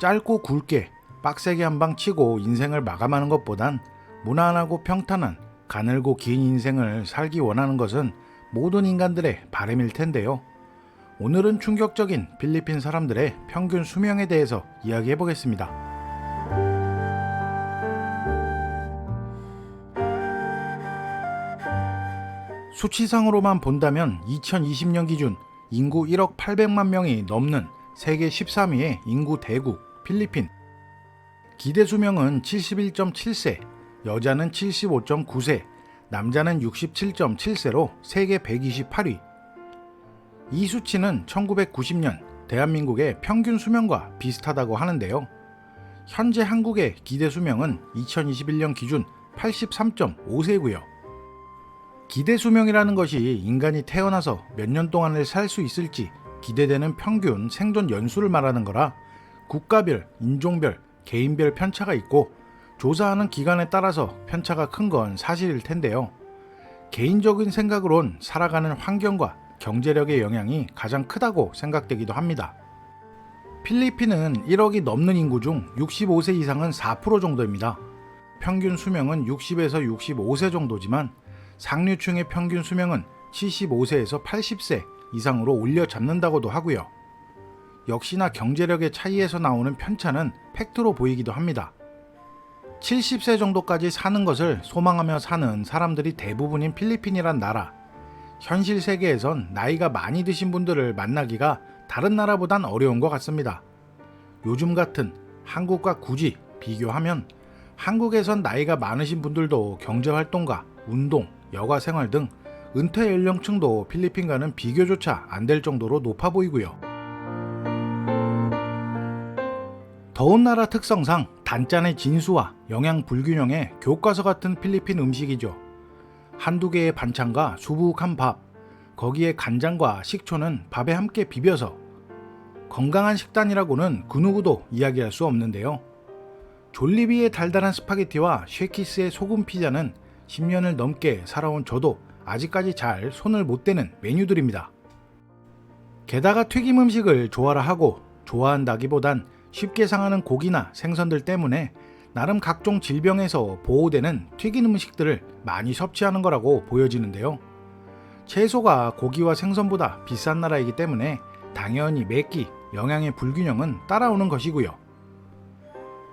짧고 굵게 빡세게 한 방 치고 인생을 마감하는 것보단 무난하고 평탄한 가늘고 긴 인생을 살기 원하는 것은 모든 인간들의 바람일 텐데요. 오늘은 충격적인 필리핀 사람들의 평균 수명에 대해서 이야기해 보겠습니다. 수치상으로만 본다면 2020년 기준 인구 1억 800만 명이 넘는 세계 13위의 인구 대국 필리핀. 기대 수명은 71.7세, 여자는 75.9세, 남자는 67.7세로 세계 128위. 이 수치는 1990년 대한민국의 평균 수명과 비슷하다고 하는데요. 현재 한국의 기대 수명은 2021년 기준 83.5세고요. 기대 수명이라는 것이 인간이 태어나서 몇 년 동안을 살 수 있을지 기대되는 평균 생존 연수를 말하는 거라 국가별, 인종별, 개인별 편차가 있고 조사하는 기간에 따라서 편차가 큰 건 사실일 텐데요. 개인적인 생각으론 살아가는 환경과 경제력의 영향이 가장 크다고 생각되기도 합니다. 필리핀은 1억이 넘는 인구 중 65세 이상은 4% 정도입니다. 평균 수명은 60에서 65세 정도지만 상류층의 평균 수명은 75세에서 80세 이상으로 올려 잡는다고도 하고요. 역시나 경제력의 차이에서 나오는 편차는 팩트로 보이기도 합니다. 70세 정도까지 사는 것을 소망하며 사는 사람들이 대부분인 필리핀이란 나라. 현실 세계에선 나이가 많이 드신 분들을 만나기가 다른 나라보단 어려운 것 같습니다. 요즘 같은 한국과 굳이 비교하면 한국에선 나이가 많으신 분들도 경제활동가, 운동, 여가 생활 등 은퇴 연령층도 필리핀과는 비교조차 안 될 정도로 높아 보이고요. 더운 나라 특성상 단짠의 진수와 영양 불균형의 교과서 같은 필리핀 음식이죠. 한두 개의 반찬과 수북한 밥, 거기에 간장과 식초는 밥에 함께 비벼서 건강한 식단이라고는 그 누구도 이야기할 수 없는데요. 졸리비의 달달한 스파게티와 쉐키스의 소금 피자는 10년을 넘게 살아온 저도 아직까지 잘 손을 못 대는 메뉴들입니다. 게다가 튀김 음식을 좋아라 하고 좋아한다기보단 쉽게 상하는 고기나 생선들 때문에 나름 각종 질병에서 보호되는 튀긴 음식들을 많이 섭취하는 거라고 보여지는데요. 채소가 고기와 생선보다 비싼 나라이기 때문에 당연히 매끼, 영양의 불균형은 따라오는 것이고요.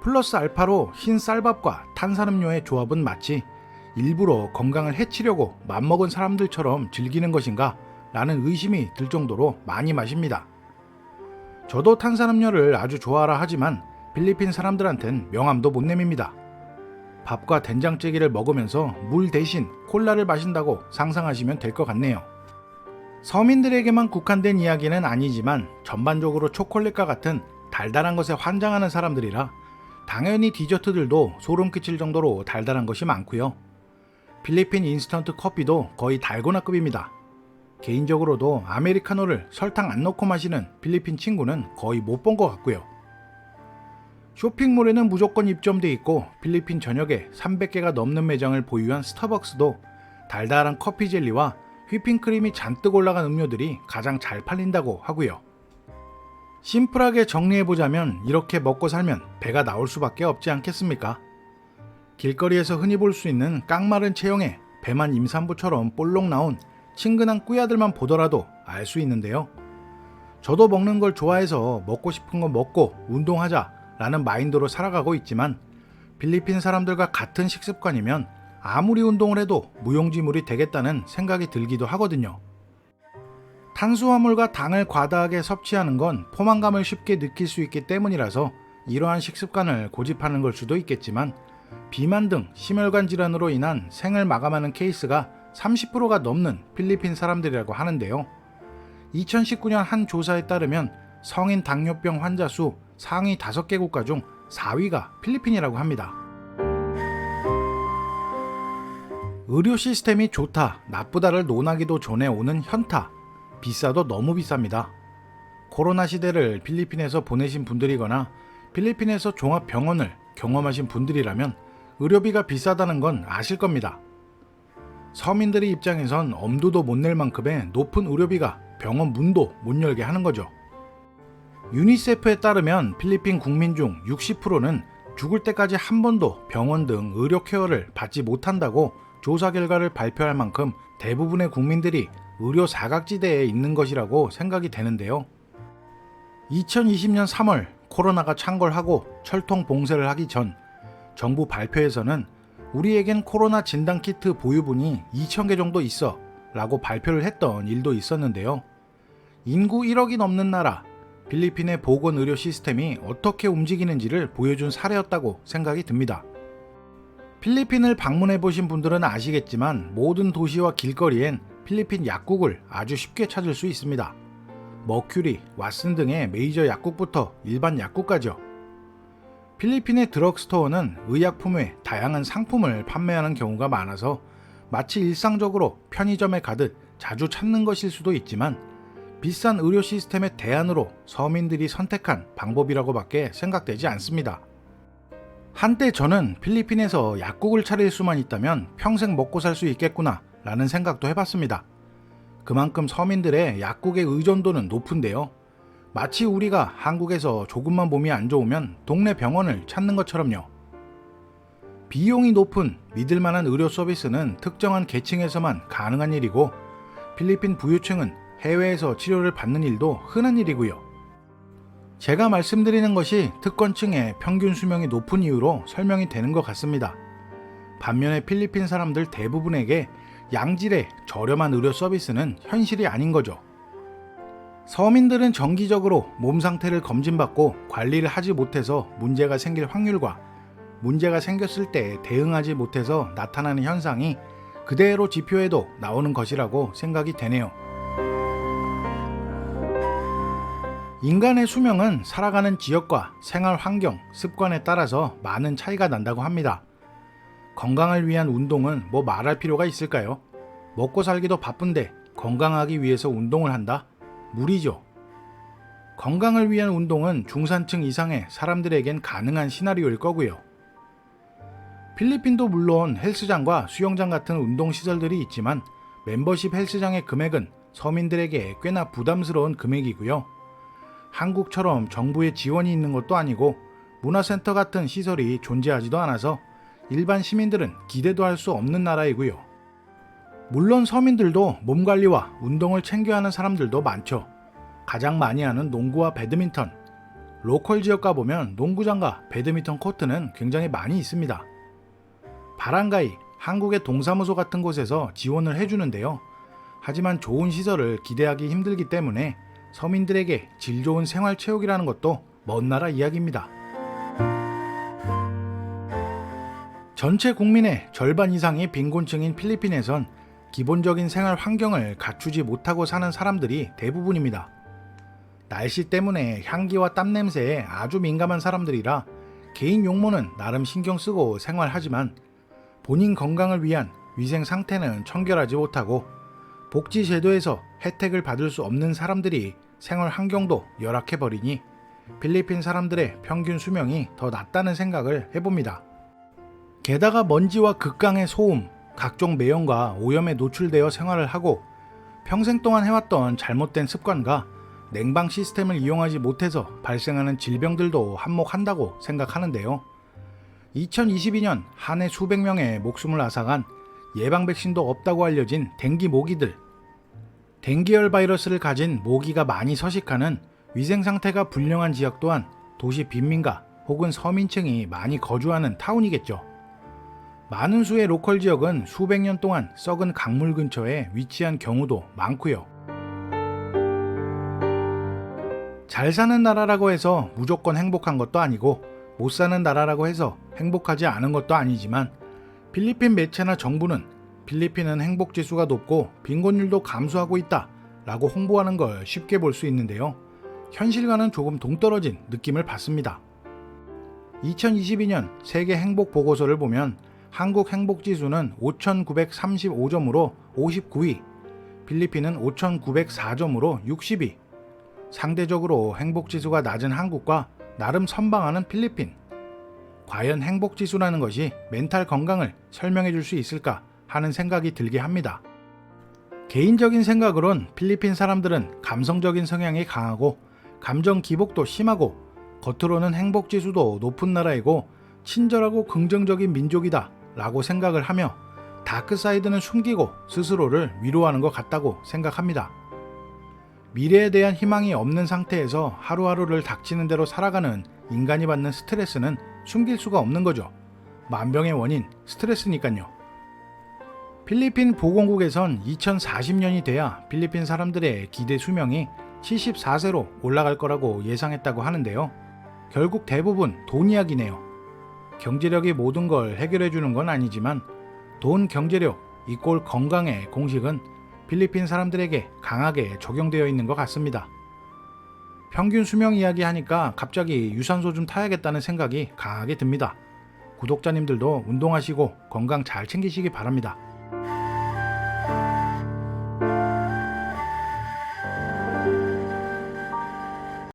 플러스 알파로 흰 쌀밥과 탄산음료의 조합은 마치 일부러 건강을 해치려고 맘먹은 사람들처럼 즐기는 것인가 라는 의심이 들 정도로 많이 마십니다. 저도 탄산음료를 아주 좋아하라 하지만 필리핀 사람들한텐 명함도 못 내밉니다. 밥과 된장찌개를 먹으면서 물 대신 콜라를 마신다고 상상하시면 될 것 같네요. 서민들에게만 국한된 이야기는 아니지만 전반적으로 초콜릿과 같은 달달한 것에 환장하는 사람들이라 당연히 디저트들도 소름 끼칠 정도로 달달한 것이 많고요. 필리핀 인스턴트 커피도 거의 달고나급입니다. 개인적으로도 아메리카노를 설탕 안 넣고 마시는 필리핀 친구는 거의 못 본 것 같고요. 쇼핑몰에는 무조건 입점돼 있고 필리핀 전역에 300개가 넘는 매장을 보유한 스타벅스도 달달한 커피 젤리와 휘핑크림이 잔뜩 올라간 음료들이 가장 잘 팔린다고 하고요. 심플하게 정리해보자면 이렇게 먹고 살면 배가 나올 수밖에 없지 않겠습니까? 길거리에서 흔히 볼 수 있는 깡마른 체형에 배만 임산부처럼 볼록 나온 친근한 꾸야들만 보더라도 알 수 있는데요. 저도 먹는 걸 좋아해서 먹고 싶은 거 먹고 운동하자 라는 마인드로 살아가고 있지만 필리핀 사람들과 같은 식습관이면 아무리 운동을 해도 무용지물이 되겠다는 생각이 들기도 하거든요. 탄수화물과 당을 과다하게 섭취하는 건 포만감을 쉽게 느낄 수 있기 때문이라서 이러한 식습관을 고집하는 걸 수도 있겠지만 비만 등 심혈관 질환으로 인한 생을 마감하는 케이스가 30%가 넘는 필리핀 사람들이라고 하는데요. 2019년 한 조사에 따르면 성인 당뇨병 환자 수 상위 5개 국가 중 4위가 필리핀이라고 합니다. 의료 시스템이 좋다, 나쁘다를 논하기도 전에 오는 현타, 비싸도 너무 비쌉니다. 코로나 시대를 필리핀에서 보내신 분들이거나 필리핀에서 종합병원을 경험하신 분들이라면 의료비가 비싸다는 건 아실 겁니다. 서민들의 입장에선 엄두도 못 낼 만큼의 높은 의료비가 병원 문도 못 열게 하는 거죠. 유니세프에 따르면 필리핀 국민 중 60%는 죽을 때까지 한 번도 병원 등 의료 케어를 받지 못한다고 조사 결과를 발표할 만큼 대부분의 국민들이 의료 사각지대에 있는 것이라고 생각이 되는데요. 2020년 3월 코로나가 창궐하고 철통 봉쇄를 하기 전 정부 발표에서는 우리에겐 코로나 진단키트 보유분이 2,000개 정도 있어 라고 발표를 했던 일도 있었는데요. 인구 1억이 넘는 나라 필리핀의 보건의료 시스템이 어떻게 움직이는지를 보여준 사례였다고 생각이 듭니다. 필리핀을 방문해 보신 분들은 아시겠지만 모든 도시와 길거리엔 필리핀 약국을 아주 쉽게 찾을 수 있습니다. 머큐리, 왓슨 등의 메이저 약국부터 일반 약국까지요. 필리핀의 드럭스토어는 의약품 외 다양한 상품을 판매하는 경우가 많아서 마치 일상적으로 편의점에 가듯 자주 찾는 것일 수도 있지만 비싼 의료 시스템의 대안으로 서민들이 선택한 방법이라고밖에 생각되지 않습니다. 한때 저는 필리핀에서 약국을 차릴 수만 있다면 평생 먹고 살 수 있겠구나 라는 생각도 해봤습니다. 그만큼 서민들의 약국의 의존도는 높은데요. 마치 우리가 한국에서 조금만 몸이 안 좋으면 동네 병원을 찾는 것처럼요. 비용이 높은 믿을만한 의료 서비스는 특정한 계층에서만 가능한 일이고 필리핀 부유층은 해외에서 치료를 받는 일도 흔한 일이고요. 제가 말씀드리는 것이 특권층의 평균 수명이 높은 이유로 설명이 되는 것 같습니다. 반면에 필리핀 사람들 대부분에게 양질의 저렴한 의료 서비스는 현실이 아닌 거죠. 서민들은 정기적으로 몸 상태를 검진받고 관리를 하지 못해서 문제가 생길 확률과 문제가 생겼을 때 대응하지 못해서 나타나는 현상이 그대로 지표에도 나오는 것이라고 생각이 되네요. 인간의 수명은 살아가는 지역과 생활 환경, 습관에 따라서 많은 차이가 난다고 합니다. 건강을 위한 운동은 뭐 말할 필요가 있을까요? 먹고 살기도 바쁜데 건강하기 위해서 운동을 한다? 무리죠. 건강을 위한 운동은 중산층 이상의 사람들에겐 가능한 시나리오일 거고요. 필리핀도 물론 헬스장과 수영장 같은 운동시설들이 있지만 멤버십 헬스장의 금액은 서민들에게 꽤나 부담스러운 금액이고요. 한국처럼 정부의 지원이 있는 것도 아니고 문화센터 같은 시설이 존재하지도 않아서 일반 시민들은 기대도 할 수 없는 나라이고요. 물론 서민들도 몸관리와 운동을 챙겨야 하는 사람들도 많죠. 가장 많이 하는 농구와 배드민턴. 로컬 지역 가보면 농구장과 배드민턴 코트는 굉장히 많이 있습니다. 바란가이, 한국의 동사무소 같은 곳에서 지원을 해주는데요. 하지만 좋은 시설을 기대하기 힘들기 때문에 서민들에게 질 좋은 생활체육이라는 것도 먼 나라 이야기입니다. 전체 국민의 절반 이상이 빈곤층인 필리핀에선 기본적인 생활 환경을 갖추지 못하고 사는 사람들이 대부분입니다. 날씨 때문에 향기와 땀 냄새에 아주 민감한 사람들이라 개인 용모는 나름 신경 쓰고 생활하지만 본인 건강을 위한 위생 상태는 청결하지 못하고 복지 제도에서 혜택을 받을 수 없는 사람들이 생활 환경도 열악해버리니 필리핀 사람들의 평균 수명이 더 낮다는 생각을 해봅니다. 게다가 먼지와 극강의 소음, 각종 매연과 오염에 노출되어 생활을 하고 평생 동안 해왔던 잘못된 습관과 냉방 시스템을 이용하지 못해서 발생하는 질병들도 한몫한다고 생각하는데요. 2022년 한 해 수백 명의 목숨을 앗아간 예방 백신도 없다고 알려진 댕기 모기들. 댕기열 바이러스를 가진 모기가 많이 서식하는 위생 상태가 불량한 지역 또한 도시 빈민가 혹은 서민층이 많이 거주하는 타운이겠죠. 많은 수의 로컬 지역은 수백 년 동안 썩은 강물 근처에 위치한 경우도 많고요. 잘 사는 나라라고 해서 무조건 행복한 것도 아니고 못 사는 나라라고 해서 행복하지 않은 것도 아니지만 필리핀 매체나 정부는 필리핀은 행복지수가 높고 빈곤율도 감소하고 있다 라고 홍보하는 걸 쉽게 볼 수 있는데요. 현실과는 조금 동떨어진 느낌을 받습니다. 2022년 세계 행복 보고서를 보면 한국 행복지수는 5,935점으로 59위, 필리핀은 5,904점으로 60위. 상대적으로 행복지수가 낮은 한국과 나름 선방하는 필리핀. 과연 행복지수라는 것이 멘탈 건강을 설명해 줄 수 있을까 하는 생각이 들게 합니다. 개인적인 생각으론 필리핀 사람들은 감성적인 성향이 강하고 감정 기복도 심하고 겉으로는 행복 지수도 높은 나라이고 친절하고 긍정적인 민족이다 라고 생각을 하며 다크사이드는 숨기고 스스로를 위로하는 것 같다고 생각합니다. 미래에 대한 희망이 없는 상태에서 하루하루를 닥치는 대로 살아가는 인간이 받는 스트레스는 숨길 수가 없는 거죠. 만병의 원인 스트레스니까요. 필리핀 보건국에선 2040년이 돼야 필리핀 사람들의 기대 수명이 74세로 올라갈 거라고 예상했다고 하는데요. 결국 대부분 돈 이야기네요. 경제력이 모든 걸 해결해 주는 건 아니지만 돈 경제력 이꼴 건강의 공식은 필리핀 사람들에게 강하게 적용되어 있는 것 같습니다. 평균 수명 이야기 하니까 갑자기 유산소 좀 타야겠다는 생각이 강하게 듭니다. 구독자님들도 운동하시고 건강 잘 챙기시기 바랍니다.